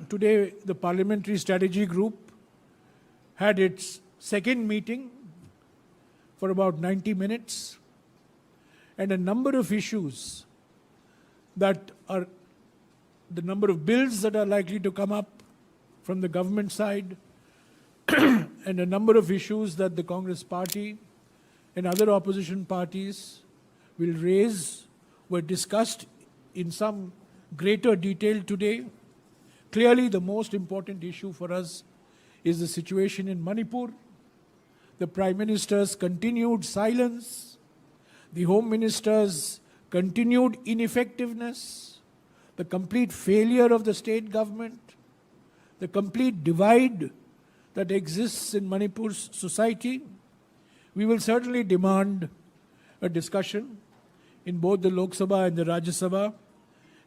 Today, the Parliamentary Strategy Group had its second meeting for about 90 minutes, and a number of issues that are the number of bills that are likely to come up from the government side and a number of issues that the Congress party and other opposition parties will raise were discussed in some greater detail today. Clearly, the most important issue for us is the situation in Manipur, the Prime Minister's continued silence, the Home Minister's continued ineffectiveness, the complete failure of the state government, the complete divide that exists in Manipur's society. We will certainly demand a discussion in both the Lok Sabha and the Rajya Sabha,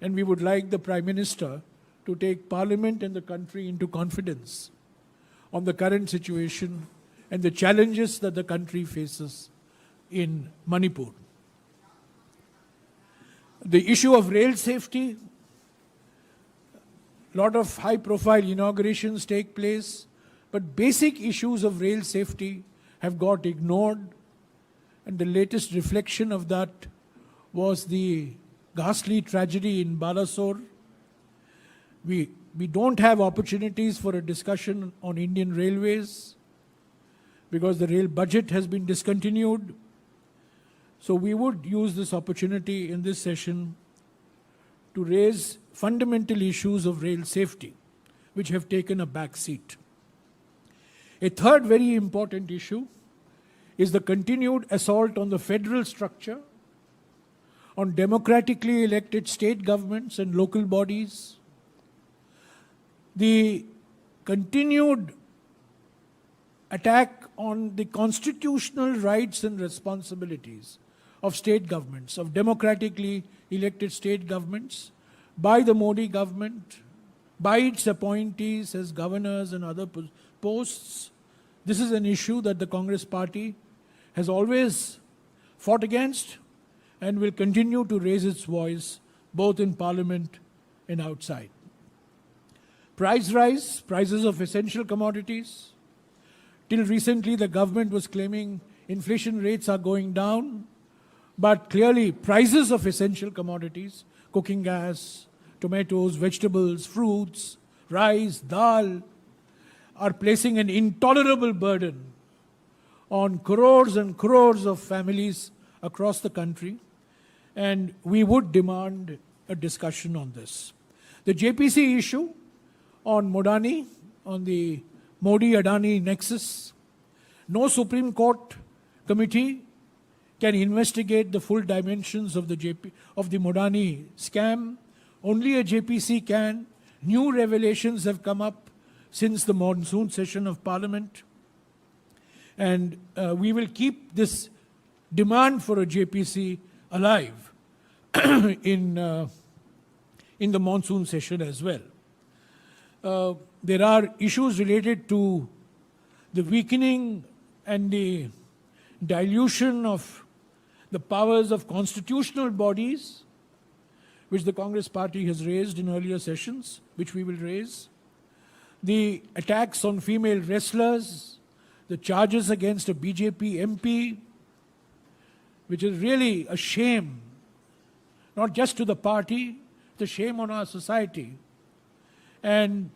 and we would like the Prime Minister to take Parliament and the country into confidence on the current situation and the challenges that the country faces in Manipur. The issue of rail safety, a lot of high-profile inaugurations take place, but basic issues of rail safety have got ignored, and the latest reflection of that was the ghastly tragedy in Balasore. We don't have opportunities for a discussion on Indian Railways because the rail budget has been discontinued. So we would use this opportunity in this session to raise fundamental issues of rail safety, which have taken a back seat. A third very important issue is the continued assault on the federal structure, on democratically elected state governments and local bodies, the continued attack on the constitutional rights and responsibilities of state governments, of democratically elected state governments, by the Modi government, by its appointees as governors and other posts. This is an issue that the Congress party has always fought against and will continue to raise its voice both in Parliament and outside. Price rise, prices of essential commodities. Till recently, the government was claiming inflation rates are going down, but clearly prices of essential commodities, cooking gas, tomatoes, vegetables, fruits, rice, dal, are placing an intolerable burden on crores and crores of families across the country, and we would demand a discussion on this. The JPC issue on Modani, on the Modi-Adani nexus, no Supreme Court committee can investigate the full dimensions of the Modani scam. Only a JPC can. New revelations have come up since the monsoon session of Parliament. And we will keep this demand for a JPC alive in the monsoon session as well. There are issues related to the weakening and the dilution of the powers of constitutional bodies, which the Congress party has raised in earlier sessions, which we will raise. The attacks on female wrestlers, the charges against a BJP MP, which is really a shame, not just to the party, it's a shame on our society. And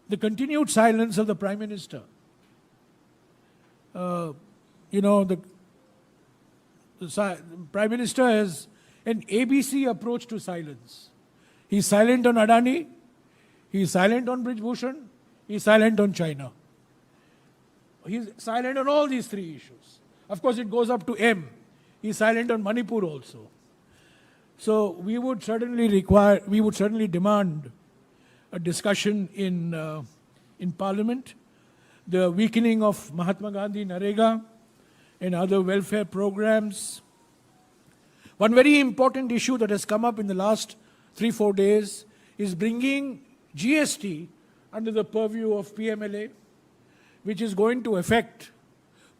the continued silence of the Prime Minister. The Prime Minister has an ABC approach to silence. He's silent on Adani, he's silent on Brij Bhushan, he's silent on China. He's silent on all these three issues. Of course, it goes up to M. He's silent on Manipur also. So we would certainly demand a discussion in Parliament. The weakening of Mahatma Gandhi Narega and other welfare programs. One very important issue that has come up in the last 3-4 days is bringing GST under the purview of PMLA, which is going to affect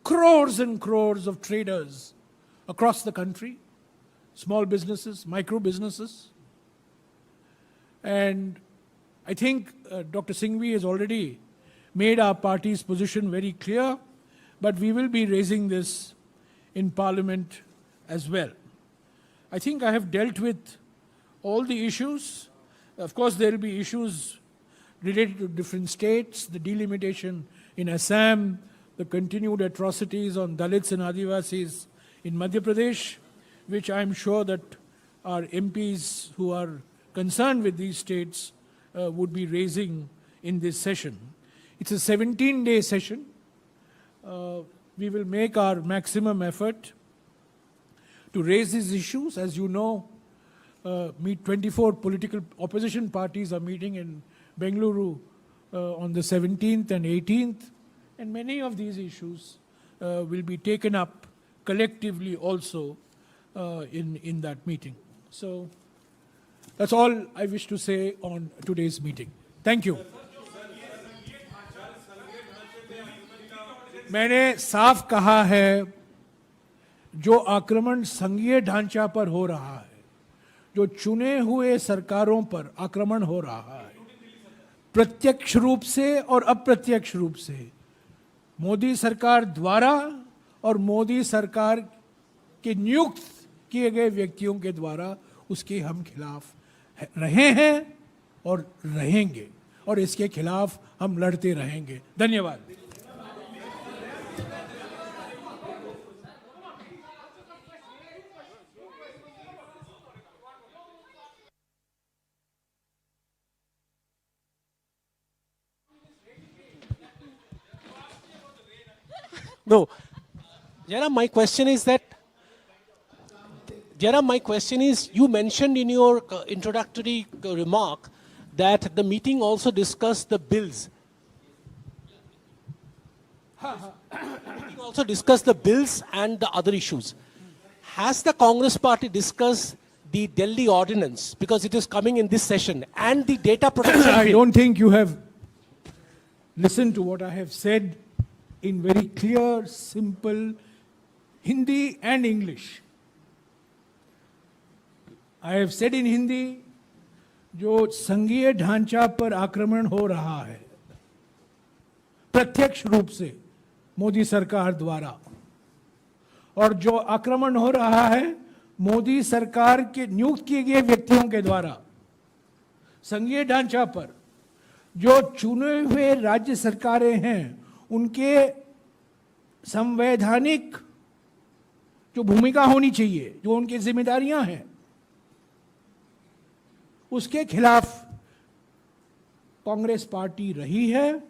crores and crores of traders across the country, small businesses, micro businesses. And I think Dr. Singhvi has already made our party's position very clear, but we will be raising this in Parliament as well. I think I have dealt with all the issues. Of course, there will be issues related to different states, the delimitation in Assam, the continued atrocities on Dalits and Adivasis in Madhya Pradesh, which I'm sure that our MPs who are concerned with these states would be raising in this session. It's a 17-day session. We will make our maximum effort to raise these issues. As you know, 24 political opposition parties are meeting in Bengaluru on the 17th and 18th, and many of these issues will be taken up collectively also in that meeting. So that's all I wish to say on today's meeting. Thank you. मैंने साफ कहा है, जो आक्रमण संघीय ढांचा पर हो रहा है, जो चुने हुए सरकारों पर आक्रमण हो रहा है, प्रत्यक्ष रूप से और अप्रत्यक्ष रूप से मोदी सरकार द्वारा और मोदी सरकार के नियुक्त किए गए व्यक्तियों के द्वारा, उसके हम खिलाफ रहे हैं और रहेंगे, और इसके खिलाफ हम लड़ते रहेंगे. धन्यवाद. No, Jairam, my question is, you mentioned in your introductory remark that the meeting also discussed the bills. Also discussed the bills and the other issues. Has the Congress party discussed the Delhi ordinance, because it is coming in this session, and the data protection bill? I don't think you have listened to what I have said in very clear, simple Hindi and English. I have said in Hindi, जो संघीय ढांचा पर आक्रमण हो रहा है प्रत्यक्ष रूप से मोदी सरकार द्वारा, और जो आक्रमण हो रहा है मोदी सरकार के नियुक्त किए गए व्यक्तियों के द्वारा संघीय ढांचा पर, जो चुने हुए राज्य सरकारें हैं उनके संवैधानिक जो भूमिका होनी चाहिए, जो उनकी जिम्मेदारियां हैं, उसके खिलाफ कांग्रेस पार्टी रही है,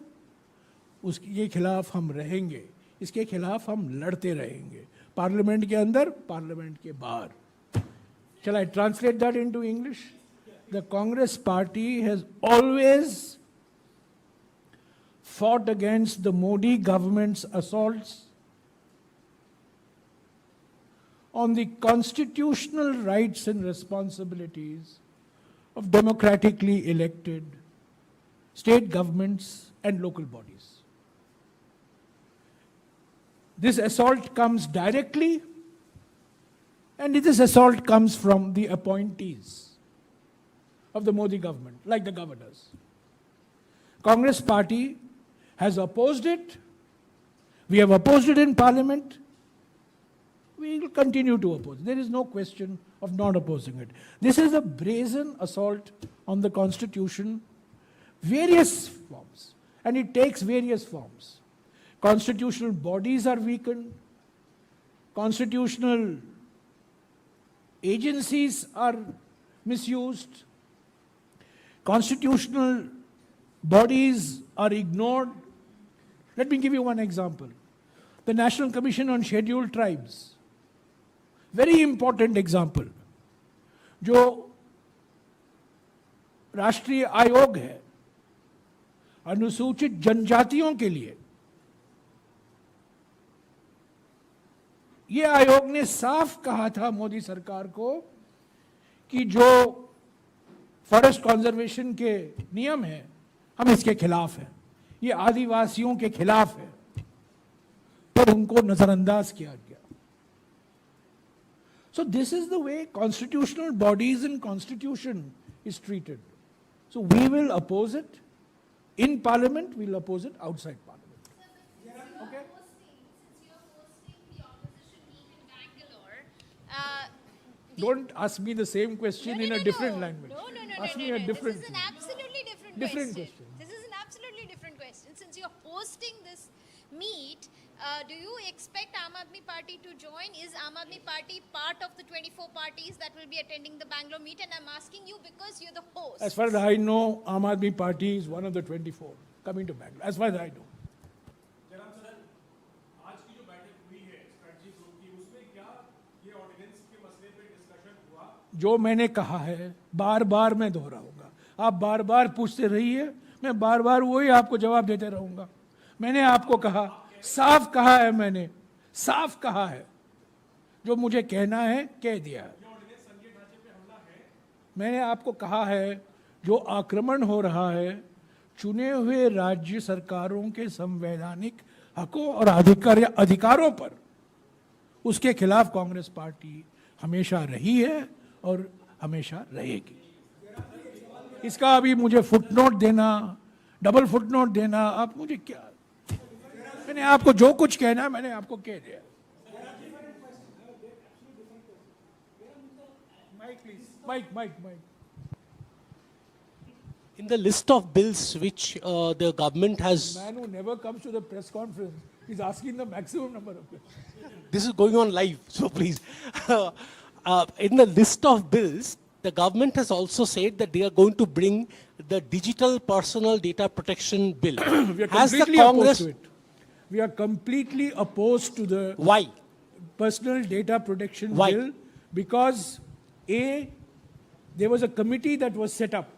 उसके खिलाफ हम रहेंगे, इसके खिलाफ हम लड़ते रहेंगे, पार्लियामेंट के अंदर, पार्लियामेंट के बाहर. Shall I translate that into English? The Congress party has always fought against the Modi government's assaults on the constitutional rights and responsibilities of democratically elected state governments and local bodies. This assault comes directly, and this assault comes from the appointees of the Modi government, like the governors. Congress party has opposed it. We have opposed it in Parliament. We will continue to oppose. There is no question of not opposing it. This is a brazen assault on the Constitution, various forms, and it takes various forms. Constitutional bodies are weakened. Constitutional agencies are misused. Constitutional bodies are ignored. Let me give you one example. The National Commission on Scheduled Tribes. Very important example. जो राष्ट्रीय आयोग है अनुसूचित जनजातियों के लिए, ये आयोग ने साफ कहा था मोदी सरकार को कि जो फॉरेस्ट कंजर्वेशन के नियम हैं हम इसके खिलाफ हैं, ये आदिवासियों के खिलाफ है, पर उनको नजरअंदाज किया गया. So this is the way constitutional bodies and constitution is treated. So we will oppose it in Parliament, we'll oppose it outside Parliament. Okay? Since you're hosting the opposition meet in Bangalore, Don't ask me the same question in a different language. No. Ask me a different This is an thing. absolutely different question. This is an absolutely different question. Since you're hosting this meet, do you expect Aam Aadmi Party to join? Is Aam Aadmi Party part of the 24 parties that will be attending the Bangalore meet? And I'm asking you because you're the host. As far as I know, Aam Aadmi Party is one of the 24 coming to Bangalore. As far as I know. Jairam sir, आज की जो बैठक हुई है strategy group की, उसमें क्या ये ऑर्डिनेंस के मसले पे डिस्कशन हुआ? जो मैंने कहा है बार बार मैं दोहराऊंगा, आप बार बार पूछते रहिए, मैं बार बार वही आपको जवाब देते रहूंगा। मैंने आपको कहा, साफ कहा है, मैंने साफ कहा है, जो मुझे कहना है कह दिया है। मैंने आपको कहा है जो आक्रमण हो रहा है चुने हुए राज्य सरकारों के संवैधानिक हकों और अधिकारों पर, उसके खिलाफ कांग्रेस पार्टी हमेशा रही है और हमेशा रहेगी। इसका अभी मुझे फुटनोट देना, डबल फुटनोट देना, आप मुझे क्या, मैंने आपको जो कुछ कहना है मैंने आपको कह दिया। Mic. In the list of bills which the government has, Man who never comes to the press conference is asking the maximum number of questions. this is going on live, so please. In the list of bills, the government has also said that they are going to bring the digital personal data protection bill. We are Has the completely opposed Congress, to it. We are completely opposed to the why? personal data protection Why? bill because there was a committee that was set up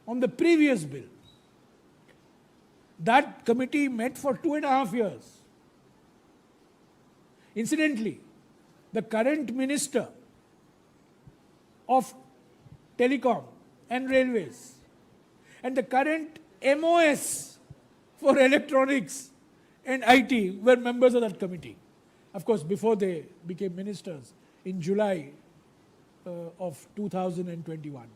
on the previous bill. That committee met for 2.5 years. Incidentally, the current minister of telecom and railways and the current MOS for electronics and IT were members of that committee. Of course, before they became ministers in July of 2021.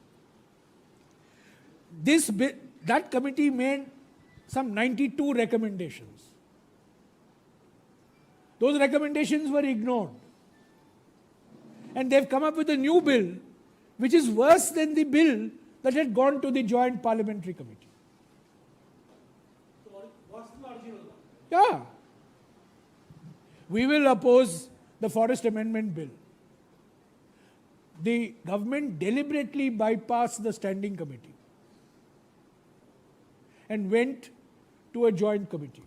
That committee made some 92 recommendations. Those recommendations were ignored. And they've come up with a new bill which is worse than the bill that had gone to the Joint Parliamentary Committee. Yeah. We will oppose the Forest Amendment Bill. The government deliberately bypassed the Standing Committee and went to a joint committee.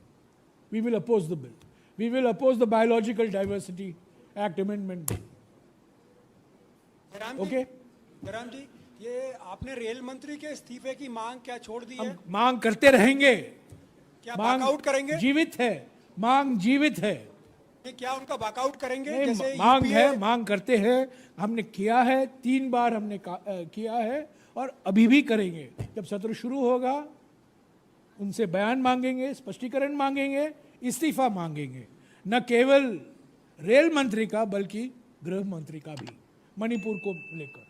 We will oppose the bill. We will oppose the Biological Diversity Act Amendment Bill. Okay? Jairam ji, ये आपने rail मंत्री के इस्तीफे की मांग क्या छोड़ दी है? हम मांग करते रहेंगे। क्या वॉकआउट करेंगे? जीवित है, मांग जीवित है। क्या उनका वॉकआउट करेंगे? नहीं, जैसे मांग UPA है, मांग करते हैं, हमने किया है, 3 बार हमने किया है और अभी भी करेंगे। जब सत्र शुरू होगा उनसे बयान मांगेंगे, स्पष्टीकरण मांगेंगे, इस्तीफा मांगेंगे, न केवल रेल मंत्री का बल्कि गृह मंत्री का भी, मणिपुर को लेकर।